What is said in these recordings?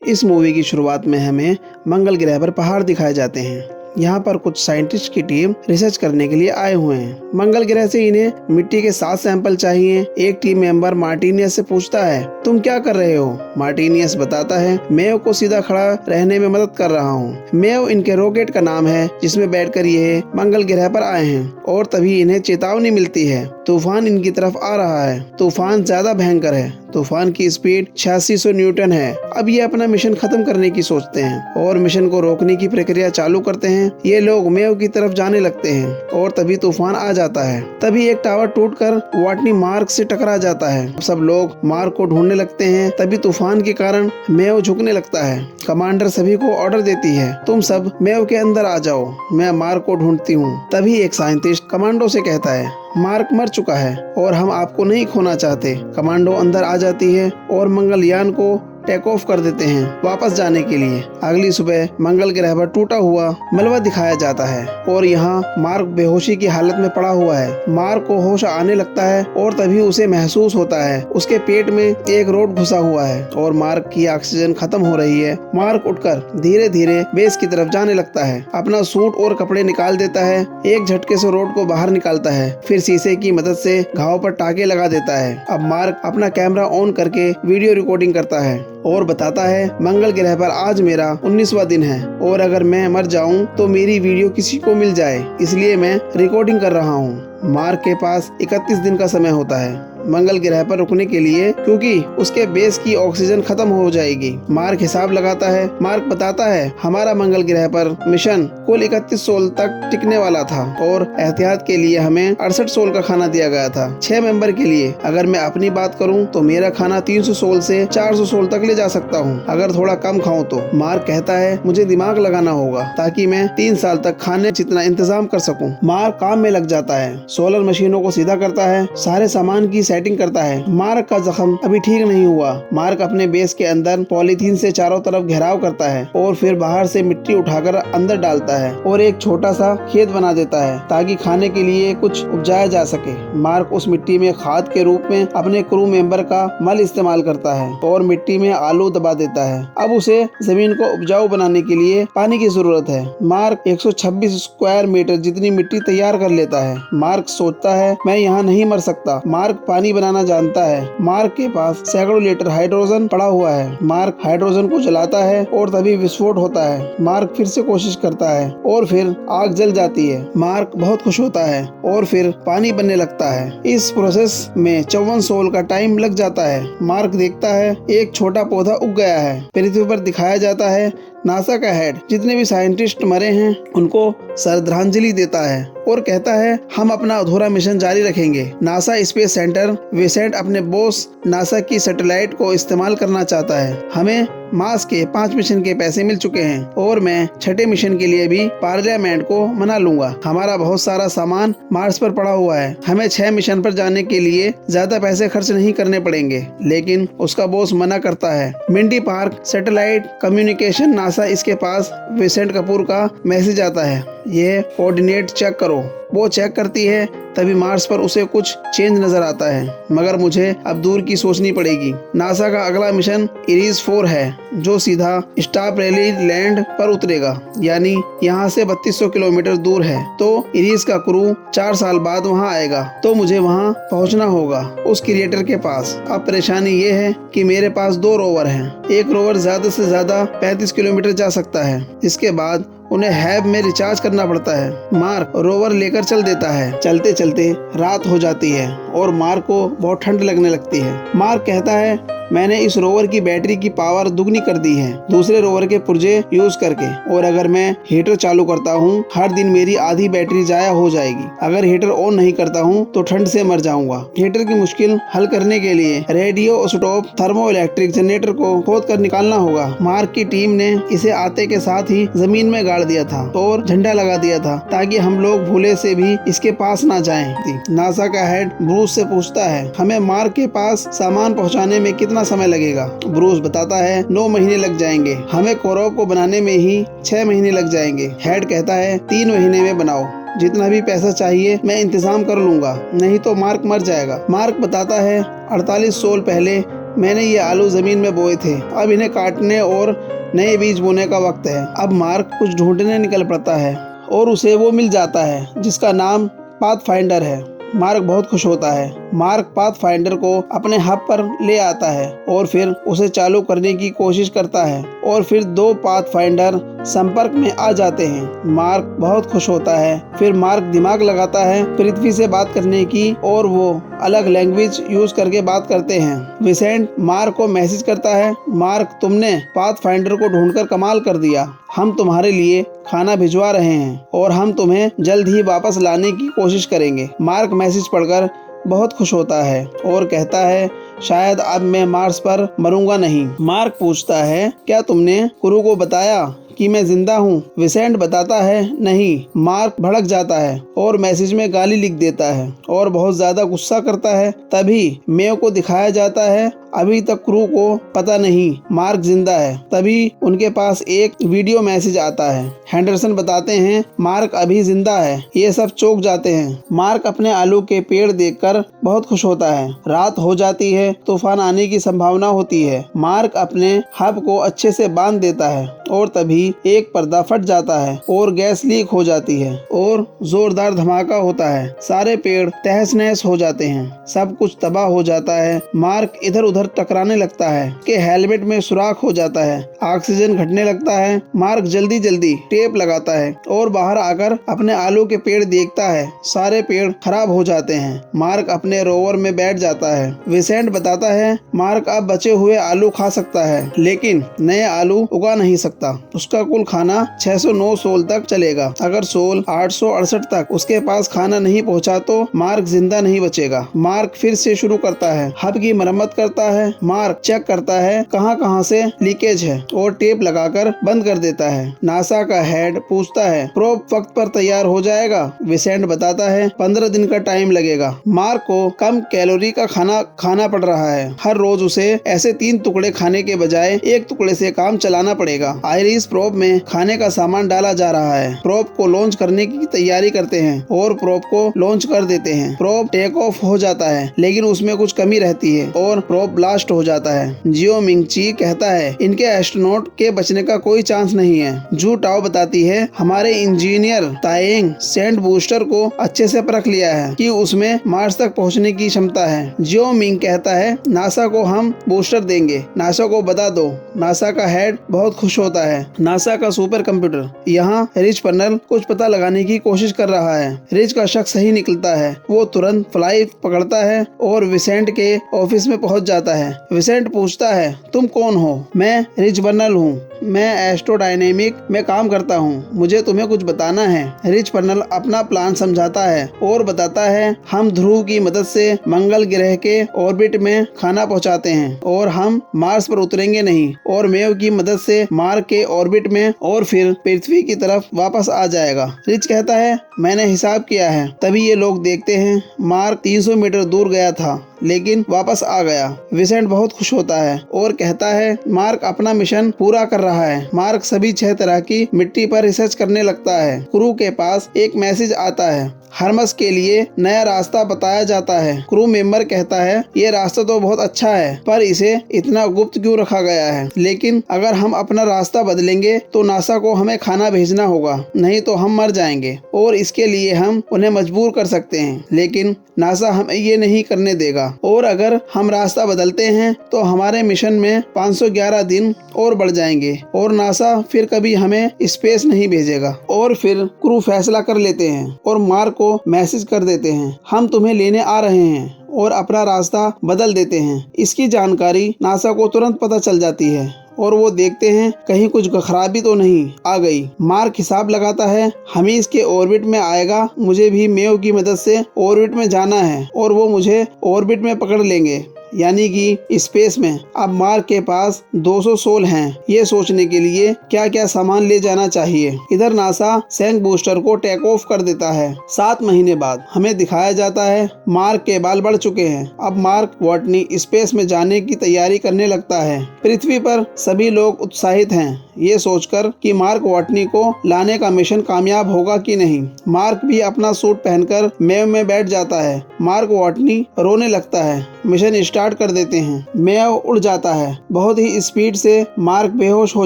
इस मूवी की शुरुआत में हमें मंगल ग्रह पर पहाड़ दिखाए जाते हैं। यहाँ पर कुछ साइंटिस्ट की टीम रिसर्च करने के लिए आए हुए हैं। मंगल ग्रह से इन्हें मिट्टी के 7 सैंपल चाहिए। एक टीम मेंबर मार्टिनियस से पूछता है, तुम क्या कर रहे हो? मार्टिनियस बताता है, मेव को सीधा खड़ा रहने में मदद कर रहा हूँ। मेव इनके रॉकेट का नाम है जिसमें बैठकर ये मंगल ग्रह पर आए हैं। और तभी इन्हें चेतावनी मिलती है, तूफान इनकी तरफ आ रहा है। तूफान ज्यादा भयंकर है। तूफान की स्पीड 8600 न्यूटन है। अब ये अपना मिशन खत्म करने की सोचते हैं और मिशन को रोकने की प्रक्रिया चालू करते हैं। ये लोग मेव की तरफ जाने लगते हैं और तभी तूफान आ जाता है। तभी एक टावर टूटकर वाटनी मार्क से टकरा जाता है। सब लोग मार्क को ढूंढने लगते हैं। तभी तूफान के कारण मेव झुकने लगता है। कमांडर सभी को ऑर्डर देती है, तुम सब मेव के अंदर आ जाओ, मैं मार्क को ढूंढती हूँ। तभी एक साइंटिस्ट कमांडो से कहता है, मार्क मर चुका है और हम आपको नहीं खोना चाहते। कमांडो अंदर आ जाती है और मंगलयान को टेक ऑफ कर देते हैं वापस जाने के लिए। अगली सुबह मंगल ग्रह पर टूटा हुआ मलबा दिखाया जाता है और यहाँ मार्क बेहोशी की हालत में पड़ा हुआ है। मार्क को होश आने लगता है और तभी उसे महसूस होता है उसके पेट में एक रोड घुसा हुआ है और मार्क की ऑक्सीजन खत्म हो रही है। मार्क उठकर धीरे धीरे बेस की तरफ जाने लगता है। अपना सूट और कपड़े निकाल देता है। एक झटके से रोड को बाहर निकालता है, फिर शीशे की मदद से घाव पर टाके लगा देता है। अब मार्क अपना कैमरा ऑन करके वीडियो रिकॉर्डिंग करता है और बताता है, मंगल ग्रह पर आज मेरा 19वां दिन है और अगर मैं मर जाऊं तो मेरी वीडियो किसी को मिल जाए, इसलिए मैं रिकॉर्डिंग कर रहा हूं। मार्क के पास 31 दिन का समय होता है मंगल ग्रह पर रुकने के लिए, क्योंकि उसके बेस की ऑक्सीजन खत्म हो जाएगी। मार्क हिसाब लगाता है। मार्क बताता है, हमारा मंगल ग्रह पर मिशन कुल 31 सोल तक टिकने वाला था और एहतियात के लिए हमें 68 सोल का खाना दिया गया था 6 मेंबर के लिए। अगर मैं अपनी बात करूं तो मेरा खाना 300 सोल से 400 सोल तक ले जा सकता हूं, अगर थोड़ा कम खाऊं तो। मार्क कहता है, मुझे दिमाग लगाना होगा ताकि मैं 3 साल तक खाने जितना इंतजाम कर सकूं। मार्क काम में लग जाता है, सोलर मशीनों को सीधा करता है, सारे सामान की सेटिंग करता है। मार्क का जख्म अभी ठीक नहीं हुआ। मार्क अपने बेस के अंदर पॉलीथीन से चारों तरफ घेराव करता है और फिर बाहर से मिट्टी उठाकर अंदर डालता है और एक छोटा सा खेत बना देता है ताकि खाने के लिए कुछ उपजाया जा सके। मार्क उस मिट्टी में खाद के रूप में अपने क्रू मेंबर का मल इस्तेमाल करता है और मिट्टी में आलू दबा देता है। अब उसे जमीन को उपजाऊ बनाने के लिए पानी की जरूरत है। मार्क 126 स्क्वायर मीटर जितनी मिट्टी तैयार कर लेता है। मार्क सोचता है, मैं यहाँ नहीं मर सकता। मार्क पानी बनाना जानता है। मार्क के पास सैकड़ों लीटर हाइड्रोजन पड़ा हुआ है। मार्क हाइड्रोजन को जलाता है और तभी विस्फोट होता है। मार्क फिर से कोशिश करता है और फिर आग जल जाती है। मार्क बहुत खुश होता है और फिर पानी बनने लगता है। इस प्रोसेस में 54 सोल का टाइम लग जाता है। मार्क देखता है एक छोटा पौधा उग गया है। पृथ्वी पर दिखाया जाता है नासा का हेड जितने भी साइंटिस्ट मरे हैं उनको श्रद्धांजलि देता है और कहता है, हम अपना अधूरा मिशन जारी रखेंगे। नासा स्पेस सेंटर विसेंट अपने बॉस नासा की सैटेलाइट को इस्तेमाल करना चाहता है। हमें मार्स के 5 मिशन के पैसे मिल चुके हैं और मैं 6ठे मिशन के लिए भी पार्लियामेंट को मना लूंगा। हमारा बहुत सारा सामान मार्स पर पड़ा हुआ है। हमें 6 मिशन पर जाने के लिए ज्यादा पैसे खर्च नहीं करने पड़ेंगे, लेकिन उसका बॉस मना करता है। Mindy park satellite communication NASA इसके पास विसेंट कपूर का मैसेज आता है, यह कोऑर्डिनेट चेक करो। वो चेक करती है, तभी मार्स पर उसे कुछ चेंज नजर आता है, मगर मुझे अब दूर की सोचनी पड़ेगी। नासा का अगला मिशन इरीज 4 है जो सीधा स्टार रैली लैंड पर उतरेगा, यानी यहाँ से 3200 किलोमीटर दूर है। तो इरीज का क्रू 4 साल बाद वहाँ आएगा, तो मुझे वहाँ पहुँचना होगा उस क्रिएटर के पास। अब परेशानी ये है कि मेरे पास 2 रोवर हैं। एक रोवर ज्यादा से ज्यादा 35 किलोमीटर जा सकता है, इसके बाद उन्हें हैब में रिचार्ज करना पड़ता है। मार्क रोवर लेकर चल देता है। चलते चलते रात हो जाती है और मार्क को बहुत ठंड लगने लगती है। मार्क कहता है, मैंने इस रोवर की बैटरी की पावर दुगनी कर दी है दूसरे रोवर के पुर्जे यूज करके, और अगर मैं हीटर चालू करता हूँ हर दिन मेरी आधी बैटरी जाया हो जाएगी। अगर हीटर ऑन नहीं करता हूँ तो ठंड से मर जाऊंगा। हीटर की मुश्किल हल करने के लिए radio stop thermo electric generator को खोद कर निकालना होगा। मार्क की टीम ने इसे आते के साथ ही जमीन में गाड़ दिया था और झंडा लगा दिया था ताकि हम लोग भूले से भी इसके पास ना जाएं। नासा का हेड ब्रूस से पूछता है, हमें मार्क के पास सामान पहुँचाने में कितना समय लगेगा? ब्रूस बताता है 9 महीने लग जाएंगे। हमें कोरोब को बनाने में ही 6 महीने लग जाएंगे। हेड कहता है 3 महीने में बनाओ, जितना भी पैसा चाहिए मैं इंतजाम कर लूंगा, नहीं तो मार्क मर जाएगा। मार्क बताता है 48 सोल पहले मैंने ये आलू जमीन में बोए थे, अब इन्हें काटने और नए बीज बोने का वक्त है। अब मार्क कुछ ढूंढने निकल पड़ता है और उसे वो मिल जाता है जिसका नाम पाथफाइंडर है। मार्क बहुत खुश होता है। मार्क पाथफाइंडर को अपने हब पर ले आता है और फिर उसे चालू करने की कोशिश करता है और फिर 2 पाथफाइंडर संपर्क में आ जाते हैं। मार्क बहुत खुश होता है। फिर मार्क दिमाग लगाता है पृथ्वी से बात करने की और वो अलग लैंग्वेज यूज करके बात करते हैं। विसेंट मार्क को मैसेज करता है, मार्क तुमने पाथफाइंडर को ढूंढकर कमाल कर दिया। हम तुम्हारे लिए खाना भिजवा रहे हैं और हम तुम्हें जल्द ही वापस लाने की कोशिश करेंगे। मार्क मैसेज पढ़कर बहुत खुश होता है और कहता है, शायद अब मैं मार्स पर मरूंगा नहीं। मार्क पूछता है, क्या तुमने क्रू को बताया कि मैं जिंदा हूँ? विसेंट बताता है, नहीं। मार्क भड़क जाता है और मैसेज में गाली लिख देता है और बहुत ज्यादा गुस्सा करता है। तभी मेव को दिखाया जाता है, अभी तक क्रू को पता नहीं मार्क जिंदा है। तभी उनके पास एक वीडियो मैसेज आता है। हेंडरसन बताते हैं, मार्क अभी जिंदा है। ये सब चौंक जाते हैं। मार्क अपने आलू के पेड़ देखकर बहुत खुश होता है। रात हो जाती है, तूफान आने की संभावना होती है। मार्क अपने हब को अच्छे से बांध देता है और तभी एक पर्दा फट जाता है और गैस लीक हो जाती है और जोरदार धमाका होता है। सारे पेड़ तहस नहस हो जाते हैं। सब कुछ तबाह हो जाता है। मार्क इधर उधर टकराने लगता है कि हेलमेट में सुराख हो जाता है। ऑक्सीजन घटने लगता है। मार्क जल्दी जल्दी टेप लगाता है और बाहर आकर अपने आलू के पेड़ देखता है। सारे पेड़ खराब हो जाते हैं। मार्क अपने रोवर में बैठ जाता है। विसेंट बताता है, मार्क अब बचे हुए आलू खा सकता है लेकिन नए आलू उगा नहीं सकता। उसका कुल खाना 609 सोल तक चलेगा। अगर सोल 868 तक उसके पास खाना नहीं पहुंचा तो मार्क जिंदा नहीं बचेगा। मार्क फिर से शुरू करता है, हब की मरम्मत करता है। मार्क चेक करता है कहां से लीकेज है और टेप लगाकर बंद कर देता है। नासा का हेड पूछता है, प्रोब वक्त पर तैयार हो जाएगा? विसेंट बताता है, 15 दिन का टाइम लगेगा। मार्क को कम कैलोरी का खाना खाना पड़ रहा है। हर रोज उसे ऐसे 3 टुकड़े खाने के बजाय 1 टुकड़े से काम चलाना पड़ेगा। आयरिस प्रोब में खाने का सामान डाला जा रहा है। प्रोब को लॉन्च करने की तैयारी करते हैं और प्रोब को लॉन्च कर देते हैं। प्रोब टेक ऑफ हो जाता है लेकिन उसमें कुछ कमी रहती है और प्रोब ब्लास्ट हो जाता है। जियो मिंगची कहता है, इनके एस्ट्रोनॉट के बचने का कोई चांस नहीं है। जू टाओ बताती है, हमारे इंजीनियर ताएंग सैंड बूस्टर को अच्छे से परख लिया है कि उसमें मार्स तक पहुंचने की क्षमता है। जियो मिंग कहता है, नासा को हम बूस्टर देंगे, नासा को बता दो। नासा का हेड बहुत खुश होता है। नासा का सुपर कंप्यूटर यहाँ रिच पर्नल कुछ पता लगाने की कोशिश कर रहा है। रिच का शक सही निकलता है। वो तुरंत फ्लाइट पकड़ता है और विसेंट के ऑफिस में पहुंच जाता है। विसेंट पूछता है, तुम कौन हो? मैं रिच पर्नल हूँ, मैं एस्ट्रोडायनेमिक में काम करता हूँ, मुझे तुम्हें कुछ बताना है। रिच पर्नल अपना प्लान समझाता है और बताता है, हम ध्रुव की मदद से मंगल ग्रह के ऑर्बिट में खाना पहुँचाते हैं और हम मार्स पर उतरेंगे नहीं, और मेव की मदद से मार्स के ऑर्बिट में और फिर पृथ्वी की तरफ वापस आ जाएगा। रिच कहता है, मैंने हिसाब किया है। तभी ये लोग देखते हैं मार्क 300 मीटर दूर गया था लेकिन वापस आ गया। विसेंट बहुत खुश होता है और कहता है, मार्क अपना मिशन पूरा कर रहा है। मार्क सभी 6 तरह की मिट्टी पर रिसर्च करने लगता है। क्रू के पास एक मैसेज आता है, हर्मस के लिए नया रास्ता बताया जाता है। क्रू मेंबर कहता है, ये रास्ता तो बहुत अच्छा है पर इसे इतना गुप्त क्यों रखा गया है? लेकिन अगर हम अपना रास्ता बदलेंगे तो नासा को हमें खाना भेजना होगा, नहीं तो हम मर जाएंगे और इसके लिए हम उन्हें मजबूर कर सकते हैं। लेकिन नासा हमें ये नहीं करने देगा और अगर हम रास्ता बदलते हैं तो हमारे मिशन में 511 दिन और बढ़ जाएंगे और नासा फिर कभी हमें स्पेस नहीं भेजेगा। और फिर क्रू फैसला कर लेते हैं और मार्क को मैसेज कर देते हैं, हम तुम्हें लेने आ रहे हैं, और अपना रास्ता बदल देते हैं। इसकी जानकारी नासा को तुरंत पता चल जाती है और वो देखते हैं कहीं कुछ खराबी तो नहीं आ गई। मार्क हिसाब लगाता है, हमें इसके ऑर्बिट में आएगा, मुझे भी मेव की मदद से ऑर्बिट में जाना है और वो मुझे ऑर्बिट में पकड़ लेंगे, यानी कि स्पेस में। अब मार्क के पास 200 सोल हैं, ये सोचने के लिए क्या क्या सामान ले जाना चाहिए। इधर नासा सैंग बूस्टर को टेक ऑफ कर देता है। 7 महीने बाद हमें दिखाया जाता है मार्क के बाल बढ़ चुके हैं। अब मार्क वॉटनी स्पेस में जाने की तैयारी करने लगता है। पृथ्वी पर सभी लोग उत्साहित हैं ये सोचकर कि मार्क वॉटनी को लाने का मिशन कामयाब होगा कि नहीं। मार्क भी अपना सूट पहनकर मेव में बैठ जाता है। मार्क वॉटनी रोने लगता है। मिशन स्टार्ट कर देते हैं। मैव उड़ जाता है। बहुत ही स्पीड से मार्क बेहोश हो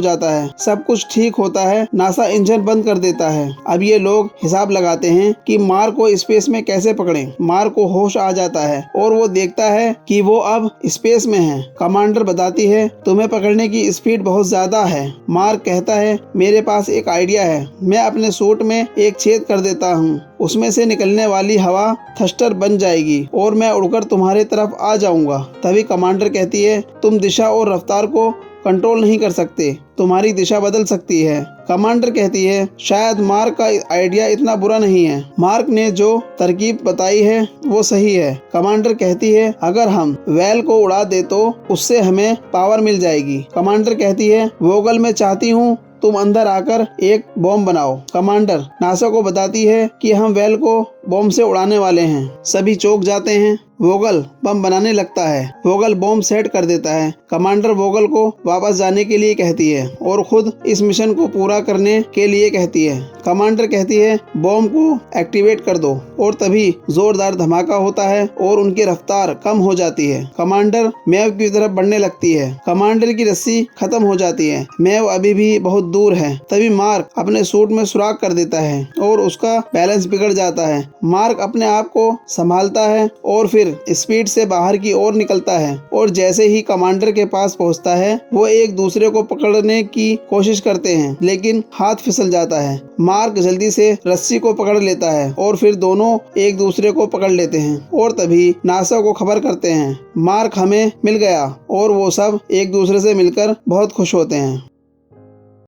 जाता है। सब कुछ ठीक होता है। नासा इंजन बंद कर देता है। अब ये लोग हिसाब लगाते हैं कि मार्क को स्पेस में कैसे पकड़ें। मार्क को होश आ जाता है और वो देखता है कि वो अब स्पेस में है। कमांडर बताती है, तुम्हें पकड़ने की स्पीड बहुत ज्यादा है। मार्क कहता है, मेरे पास एक आइडिया है। मैं अपने सूट में एक छेद कर देता हूँ। उसमें से निकलने वाली हवा थ्रस्टर बन जाएगी और मैं उड़कर तुम्हारे तरफ आ जाऊंगा। तभी कमांडर कहती है, तुम दिशा और रफ्तार को कंट्रोल नहीं कर सकते, तुम्हारी दिशा बदल सकती है। कमांडर कहती है, शायद मार्क का आइडिया इतना बुरा नहीं है। मार्क ने जो तरकीब बताई है वो सही है। कमांडर कहती है, अगर हम वेल को उड़ा दे तो उससे हमें पावर मिल जाएगी। कमांडर कहती है, वोगल मैं चाहती हूँ तुम अंदर आकर एक बॉम्ब बनाओ। कमांडर नासा को बताती है कि हम वेल को बॉम्ब से उड़ाने वाले हैं। सभी चौंक जाते हैं। वोगल बम बनाने लगता है। वोगल बॉम्ब सेट कर देता है। कमांडर वोगल को वापस जाने के लिए कहती है और खुद इस मिशन को पूरा करने के लिए कहती है। कमांडर कहती है, बॉम्ब को एक्टिवेट कर दो और तभी जोरदार धमाका होता है और उनकी रफ्तार कम हो जाती है। कमांडर मैव की तरफ बढ़ने लगती है। कमांडर की रस्सी खत्म हो जाती है। मैव अभी भी बहुत दूर है। तभी मार्क अपने सूट में सुराख कर देता है और उसका बैलेंस बिगड़ जाता है। मार्क अपने आप को संभालता है और फिर स्पीड से बाहर की ओर निकलता है और जैसे ही कमांडर के पास पहुंचता है वो एक दूसरे को पकड़ने की कोशिश करते हैं, लेकिन हाथ फिसल जाता है। मार्क जल्दी से रस्सी को पकड़ लेता है और फिर दोनों एक दूसरे को पकड़ लेते हैं और तभी नासा को खबर करते हैं, मार्क हमें मिल गया और वो सब एक दूसरे से मिलकर बहुत खुश होते हैं।